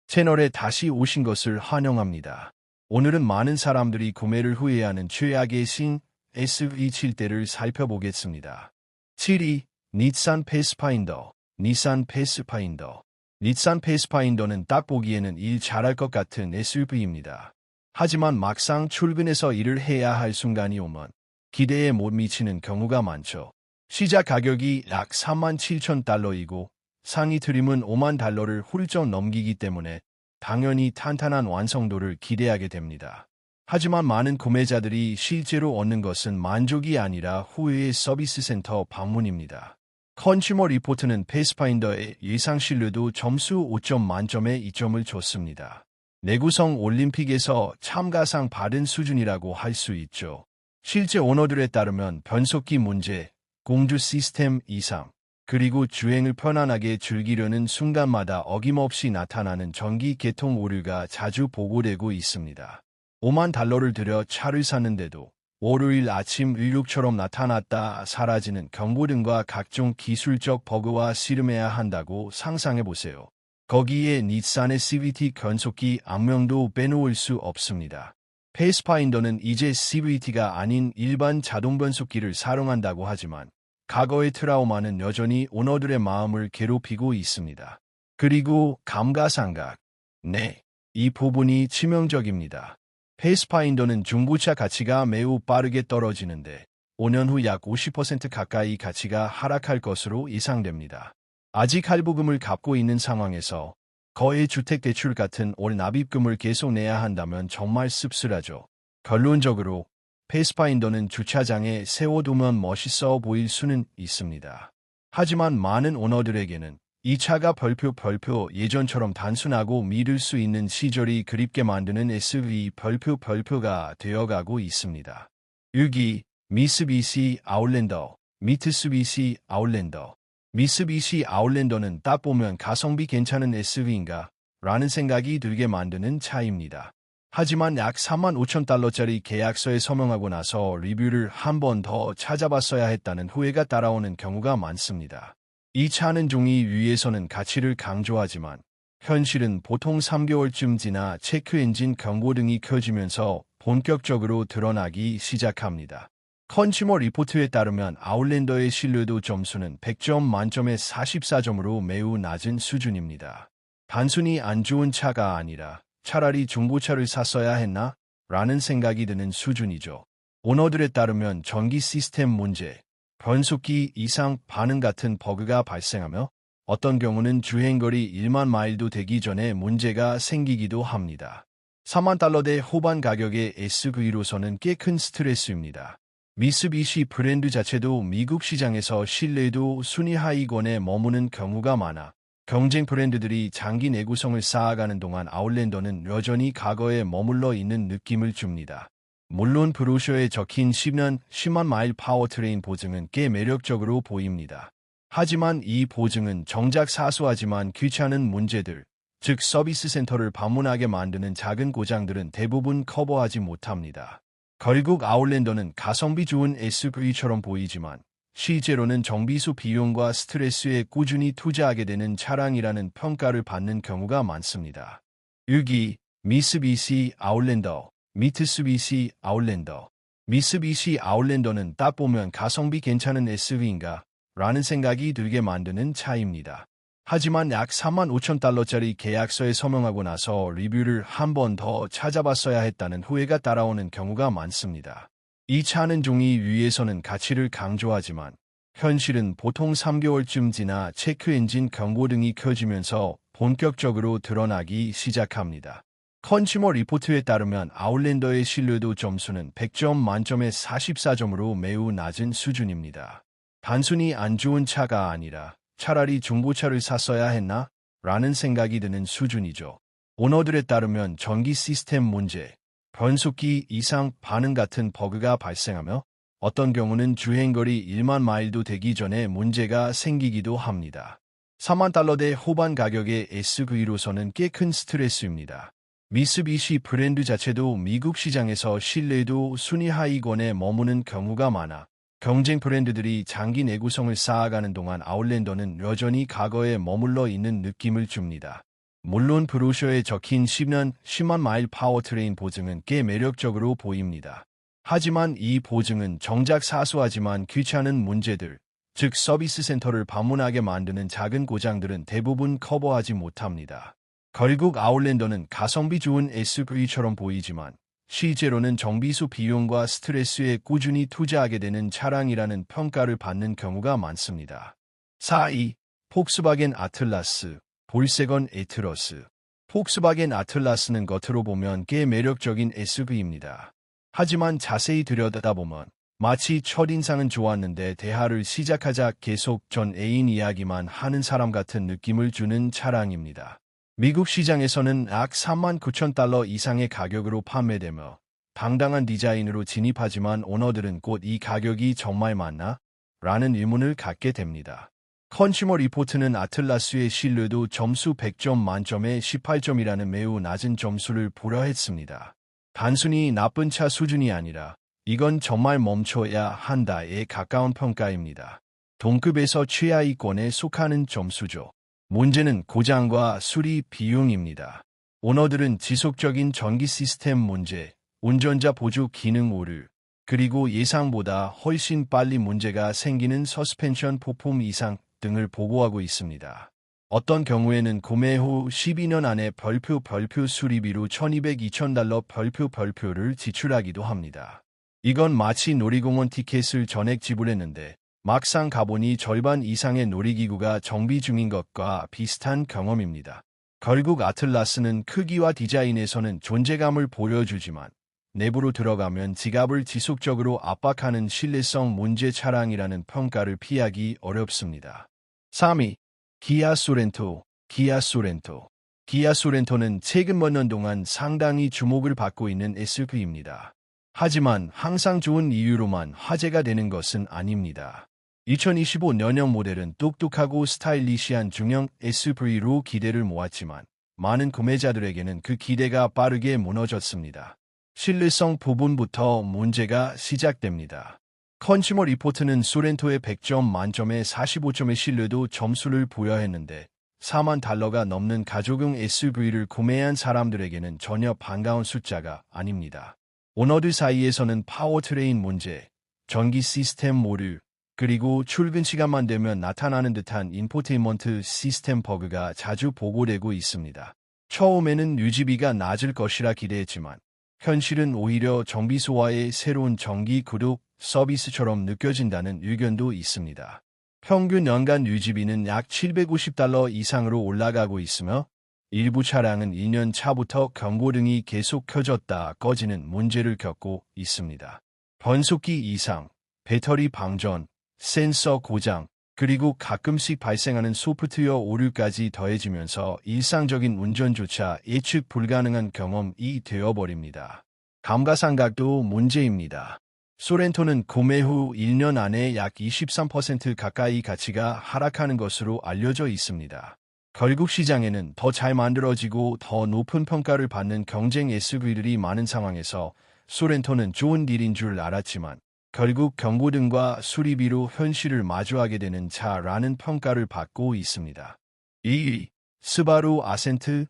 채널에 다시 오신 것을 환영합니다. 오늘은 많은 사람들이 구매를 후회하는 최악의 신 SV7대를 살펴보겠습니다. 7위, 닛산 패스파인더. 닛산 패스파인더. 닛산 패스파인더는 딱 보기에는 일 잘할 것 같은 SUV입니다. 하지만 막상 출근해서 일을 해야 할 순간이 오면 기대에 못 미치는 경우가 많죠. 시작 가격이 약 37,000달러이고 상위 트림은 5만 달러를 훌쩍 넘기기 때문에 당연히 탄탄한 완성도를 기대하게 됩니다. 하지만 많은 구매자들이 실제로 얻는 것은 만족이 아니라 후회의 서비스 센터 방문입니다. 컨슈머 리포트는 패스파인더의 예상 신뢰도 점수 5점 만점에 2점을 줬습니다. 내구성 올림픽에서 참가상 받은 수준이라고 할 수 있죠. 실제 오너들에 따르면 변속기 문제, 공조 시스템 이상, 그리고 주행을 편안하게 즐기려는 순간마다 어김없이 나타나는 전기 계통 오류가 자주 보고되고 있습니다. 5만 달러를 들여 차를 샀는데도 월요일 아침 의욕처럼 나타났다 사라지는 경고등과 각종 기술적 버그와 씨름해야 한다고 상상해보세요. 거기에 닛산의 CVT 변속기 악명도 빼놓을 수 없습니다. 패스파인더는 이제 CVT가 아닌 일반 자동 변속기를 사용한다고 하지만 과거의 트라우마는 여전히 오너들의 마음을 괴롭히고 있습니다. 그리고 감가상각. 네, 이 부분이 치명적입니다. 패스파인더는 중고차 가치가 매우 빠르게 떨어지는데 5년 후 약 50% 가까이 가치가 하락할 것으로 예상됩니다. 아직 할부금을 갚고 있는 상황에서 거의 주택대출 같은 올 납입금을 계속 내야 한다면 정말 씁쓸하죠. 결론적으로 패스파인더는 주차장에 세워두면 멋있어 보일 수는 있습니다. 하지만 많은 오너들에게는 이 차가 별표 예전처럼 단순하고 믿을 수 있는 시절이 그립게 만드는 SUV 별표가 되어가고 있습니다. 6위, 미쓰비시 아웃랜더. 미쓰비시 아웃랜더. 미쓰비시 아웃랜더는 딱 보면 가성비 괜찮은 SUV인가? 라는 생각이 들게 만드는 차입니다. 하지만 약 35,000달러짜리 계약서에 서명하고 나서 리뷰를 한 번 더 찾아봤어야 했다는 후회가 따라오는 경우가 많습니다. 이 차는 종이 위에서는 가치를 강조하지만 현실은 보통 3개월쯤 지나 체크 엔진 경고등이 켜지면서 본격적으로 드러나기 시작합니다. 컨슈머 리포트에 따르면 아웃랜더의 신뢰도 점수는 100점 만점에 44점으로 매우 낮은 수준입니다. 단순히 안 좋은 차가 아니라 차라리 중고차를 샀어야 했나? 라는 생각이 드는 수준이죠. 오너들에 따르면 전기 시스템 문제, 변속기 이상 반응 같은 버그가 발생하며 어떤 경우는 주행거리 1만 마일도 되기 전에 문제가 생기기도 합니다. 4만 달러대 후반 가격의 SUV로서는 꽤 큰 스트레스입니다. 미쓰비시 브랜드 자체도 미국 시장에서 신뢰도 순위 하위권에 머무는 경우가 많아 경쟁 브랜드들이 장기 내구성을 쌓아가는 동안 아웃랜더는 여전히 과거에 머물러 있는 느낌을 줍니다. 물론 브로셔에 적힌 10년 10만 마일 파워트레인 보증은 꽤 매력적으로 보입니다. 하지만 이 보증은 정작 사소하지만 귀찮은 문제들, 즉 서비스 센터를 방문하게 만드는 작은 고장들은 대부분 커버하지 못합니다. 결국 아웃랜더는 가성비 좋은 SUV처럼 보이지만 실제로는 정비소 비용과 스트레스에 꾸준히 투자하게 되는 차량이라는 평가를 받는 경우가 많습니다. 6위, 미쓰비시 아웃랜더. 미쓰비시 아웃랜더. 미쓰비시 아웃랜더는 딱 보면 가성비 괜찮은 SUV인가? 라는 생각이 들게 만드는 차입니다. 하지만 약 35,000달러짜리 계약서에 서명하고 나서 리뷰를 한 번 더 찾아봤어야 했다는 후회가 따라오는 경우가 많습니다. 이 차는 종이 위에서는 가치를 강조하지만 현실은 보통 3개월쯤 지나 체크 엔진 경고등이 켜지면서 본격적으로 드러나기 시작합니다. 컨슈머 리포트에 따르면 아웃랜더의 신뢰도 점수는 100점 만점에 44점으로 매우 낮은 수준입니다. 단순히 안 좋은 차가 아니라 차라리 중고차를 샀어야 했나? 라는 생각이 드는 수준이죠. 오너들에 따르면 전기 시스템 문제, 변속기 이상 반응 같은 버그가 발생하며 어떤 경우는 주행거리 1만 마일도 되기 전에 문제가 생기기도 합니다. 4만 달러대 후반 가격의 SUV로서는 꽤 큰 스트레스입니다. 미쓰비시 브랜드 자체도 미국 시장에서 신뢰도 순위 하위권에 머무는 경우가 많아 경쟁 브랜드들이 장기 내구성을 쌓아가는 동안 아웃랜더는 여전히 과거에 머물러 있는 느낌을 줍니다. 물론 브로셔에 적힌 10년 10만 마일 파워트레인 보증은 꽤 매력적으로 보입니다. 하지만 이 보증은 정작 사소하지만 귀찮은 문제들, 즉 서비스 센터를 방문하게 만드는 작은 고장들은 대부분 커버하지 못합니다. 결국 아웃랜더는 가성비 좋은 SUV처럼 보이지만 실제로는 정비소 비용과 스트레스에 꾸준히 투자하게 되는 차량이라는 평가를 받는 경우가 많습니다. 4.2. 폭스바겐 아틀라스, 볼세건 에트러스. 폭스바겐 아틀라스는 겉으로 보면 꽤 매력적인 SUV입니다. 하지만 자세히 들여다보면 마치 첫인상은 좋았는데 대화를 시작하자 계속 전 애인 이야기만 하는 사람 같은 느낌을 주는 차량입니다. 미국 시장에서는 약 39,000달러 이상의 가격으로 판매되며 당당한 디자인으로 진입하지만 오너들은 곧 이 가격이 정말 맞나? 라는 의문을 갖게 됩니다. 컨슈머 리포트는 아틀라스의 신뢰도 점수 100점 만점에 18점이라는 매우 낮은 점수를 부여했습니다. 단순히 나쁜 차 수준이 아니라 이건 정말 멈춰야 한다에 가까운 평가입니다. 동급에서 최하위권에 속하는 점수죠. 문제는 고장과 수리 비용입니다. 오너들은 지속적인 전기 시스템 문제, 운전자 보조 기능 오류, 그리고 예상보다 훨씬 빨리 문제가 생기는 서스펜션 부품 이상 등을 보고하고 있습니다. 어떤 경우에는 구매 후 12년 안에 별표 수리비로 1,200~2,000달러 별표를 지출하기도 합니다. 이건 마치 놀이공원 티켓을 전액 지불했는데 막상 가보니 절반 이상의 놀이기구가 정비 중인 것과 비슷한 경험입니다. 결국 아틀라스는 크기와 디자인에서는 존재감을 보여주지만 내부로 들어가면 지갑을 지속적으로 압박하는 신뢰성 문제 차량이라는 평가를 피하기 어렵습니다. 3위. 기아 소렌토. 기아 소렌토는 최근 몇 년 동안 상당히 주목을 받고 있는 SUV입니다. 하지만 항상 좋은 이유로만 화제가 되는 것은 아닙니다. 2025년형 모델은 똑똑하고 스타일리시한 중형 SUV로 기대를 모았지만 많은 구매자들에게는 그 기대가 빠르게 무너졌습니다. 신뢰성 부분부터 문제가 시작됩니다. 컨슈머 리포트는 소렌토의 100점 만점에 45점의 신뢰도 점수를 부여했는데 4만 달러가 넘는 가족용 SUV를 구매한 사람들에게는 전혀 반가운 숫자가 아닙니다. 오너들 사이에서는 파워트레인 문제, 전기 시스템 오류, 그리고 출근 시간만 되면 나타나는 듯한 인포테인먼트 시스템 버그가 자주 보고되고 있습니다. 처음에는 유지비가 낮을 것이라 기대했지만 현실은 오히려 정비소와의 새로운 정기 구독 서비스처럼 느껴진다는 의견도 있습니다. 평균 연간 유지비는 약 750달러 이상으로 올라가고 있으며 일부 차량은 2년 차부터 경고등이 계속 켜졌다 꺼지는 문제를 겪고 있습니다. 변속기 이상, 배터리 방전, 센서 고장, 그리고 가끔씩 발생하는 소프트웨어 오류까지 더해지면서 일상적인 운전조차 예측 불가능한 경험이 되어버립니다. 감가상각도 문제입니다. 소렌토는 구매 후 1년 안에 약 23% 가까이 가치가 하락하는 것으로 알려져 있습니다. 결국 시장에는 더 잘 만들어지고 더 높은 평가를 받는 경쟁 SUV들이 많은 상황에서 소렌토는 좋은 딜인 줄 알았지만 결국 경고등과 수리비로 현실을 마주하게 되는 차라는 평가를 받고 있습니다. 2위. 스바루 아센트.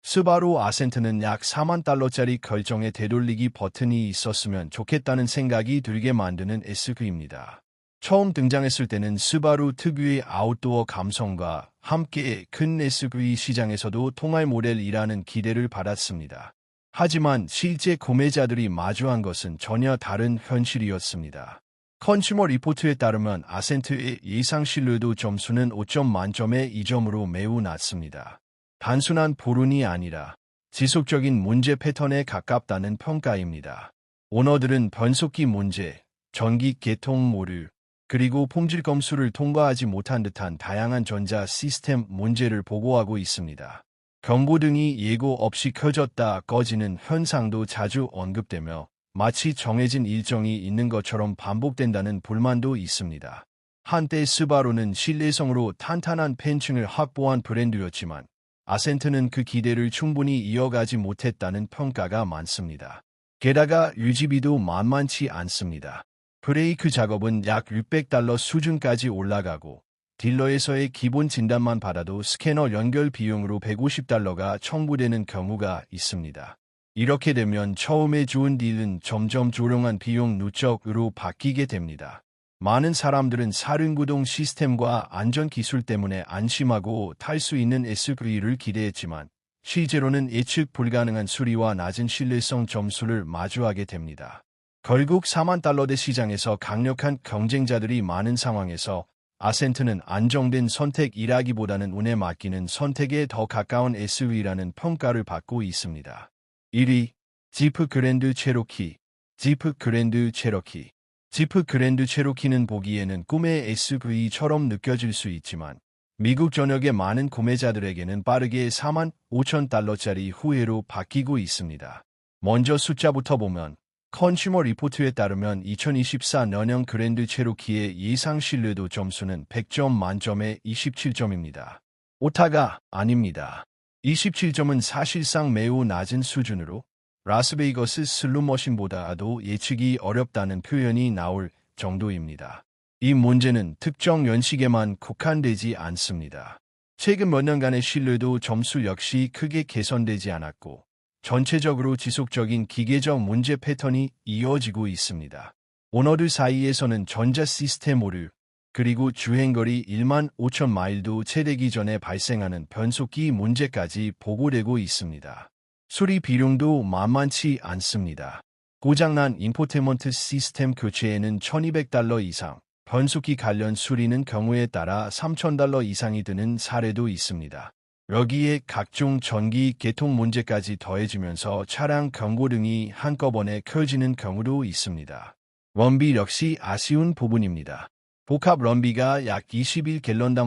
스바루 아센트는 약 4만 달러짜리 결정의 되돌리기 버튼이 있었으면 좋겠다는 생각이 들게 만드는 SUV입니다. 처음 등장했을 때는 스바루 특유의 아웃도어 감성과 함께 큰 SUV 시장에서도 통할 모델이라는 기대를 받았습니다. 하지만 실제 구매자들이 마주한 것은 전혀 다른 현실이었습니다. 컨슈머 리포트에 따르면 아센트의 예상 신뢰도 점수는 5점 만점에 2점으로 매우 낮습니다. 단순한 불운이 아니라 지속적인 문제 패턴에 가깝다는 평가입니다. 오너들은 변속기 문제, 전기 계통 오류, 그리고 품질 검수를 통과하지 못한 듯한 다양한 전자 시스템 문제를 보고하고 있습니다. 경고등이 예고 없이 켜졌다 꺼지는 현상도 자주 언급되며 마치 정해진 일정이 있는 것처럼 반복된다는 불만도 있습니다. 한때 스바루는 신뢰성으로 탄탄한 팬층을 확보한 브랜드였지만 아센트는 그 기대를 충분히 이어가지 못했다는 평가가 많습니다. 게다가 유지비도 만만치 않습니다. 브레이크 작업은 약 600달러 수준까지 올라가고 딜러에서의 기본 진단만 받아도 스캐너 연결 비용으로 $150가 청구되는 경우가 있습니다. 이렇게 되면 처음에 좋은 딜은 점점 조용한 비용 누적으로 바뀌게 됩니다. 많은 사람들은 사륜구동 시스템과 안전기술 때문에 안심하고 탈 수 있는 SUV를 기대했지만 실제로는 예측 불가능한 수리와 낮은 신뢰성 점수를 마주하게 됩니다. 결국 $40,000대 시장에서 강력한 경쟁자들이 많은 상황에서 아센트는 안정된 선택이라기보다는 운에 맡기는 선택에 더 가까운 SUV라는 평가를 받고 있습니다. 1위, 지프 그랜드 체로키. 지프 그랜드 체로키. 지프 그랜드 체로키는 보기에는 꿈의 SUV처럼 느껴질 수 있지만 미국 전역의 많은 구매자들에게는 빠르게 $45,000짜리 후회로 바뀌고 있습니다. 먼저 숫자부터 보면 컨슈머 리포트에 따르면 2024년형 그랜드 체로키의 예상 신뢰도 점수는 100점 만점에 27점입니다. 오타가 아닙니다. 27점은 사실상 매우 낮은 수준으로 라스베이거스 슬롯머신보다도 예측이 어렵다는 표현이 나올 정도입니다. 이 문제는 특정 연식에만 국한되지 않습니다. 최근 몇 년간의 신뢰도 점수 역시 크게 개선되지 않았고 전체적으로 지속적인 기계적 문제 패턴이 이어지고 있습니다. 오너들 사이에서는 전자 시스템 오류, 그리고 주행거리 15,000마일도 채 되기 전에 발생하는 변속기 문제까지 보고되고 있습니다. 수리 비용도 만만치 않습니다. 고장난 인포테인먼트 시스템 교체에는 $1,200 이상, 변속기 관련 수리는 경우에 따라 $3,000 이상이 드는 사례도 있습니다. 여기에 각종 전기 개통 문제까지 더해지면서 차량 경고등이 한꺼번에 켜지는 경우도 있습니다. 런비 역시 아쉬운 부분입니다. 복합 런비가 약 21갤런당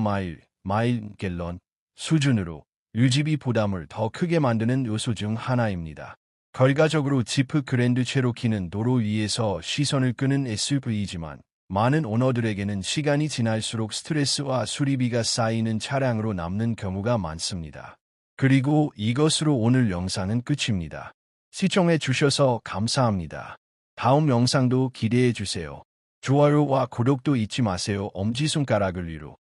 마일 갤런 수준으로 유지비 부담을 더 크게 만드는 요소 중 하나입니다. 결과적으로 지프 그랜드 체로키는 도로 위에서 시선을 끄는 SUV이지만 많은 오너들에게는 시간이 지날수록 스트레스와 수리비가 쌓이는 차량으로 남는 경우가 많습니다. 그리고 이것으로 오늘 영상은 끝입니다. 시청해 주셔서 감사합니다. 다음 영상도 기대해 주세요. 좋아요와 구독도 잊지 마세요. 엄지손가락을 위로.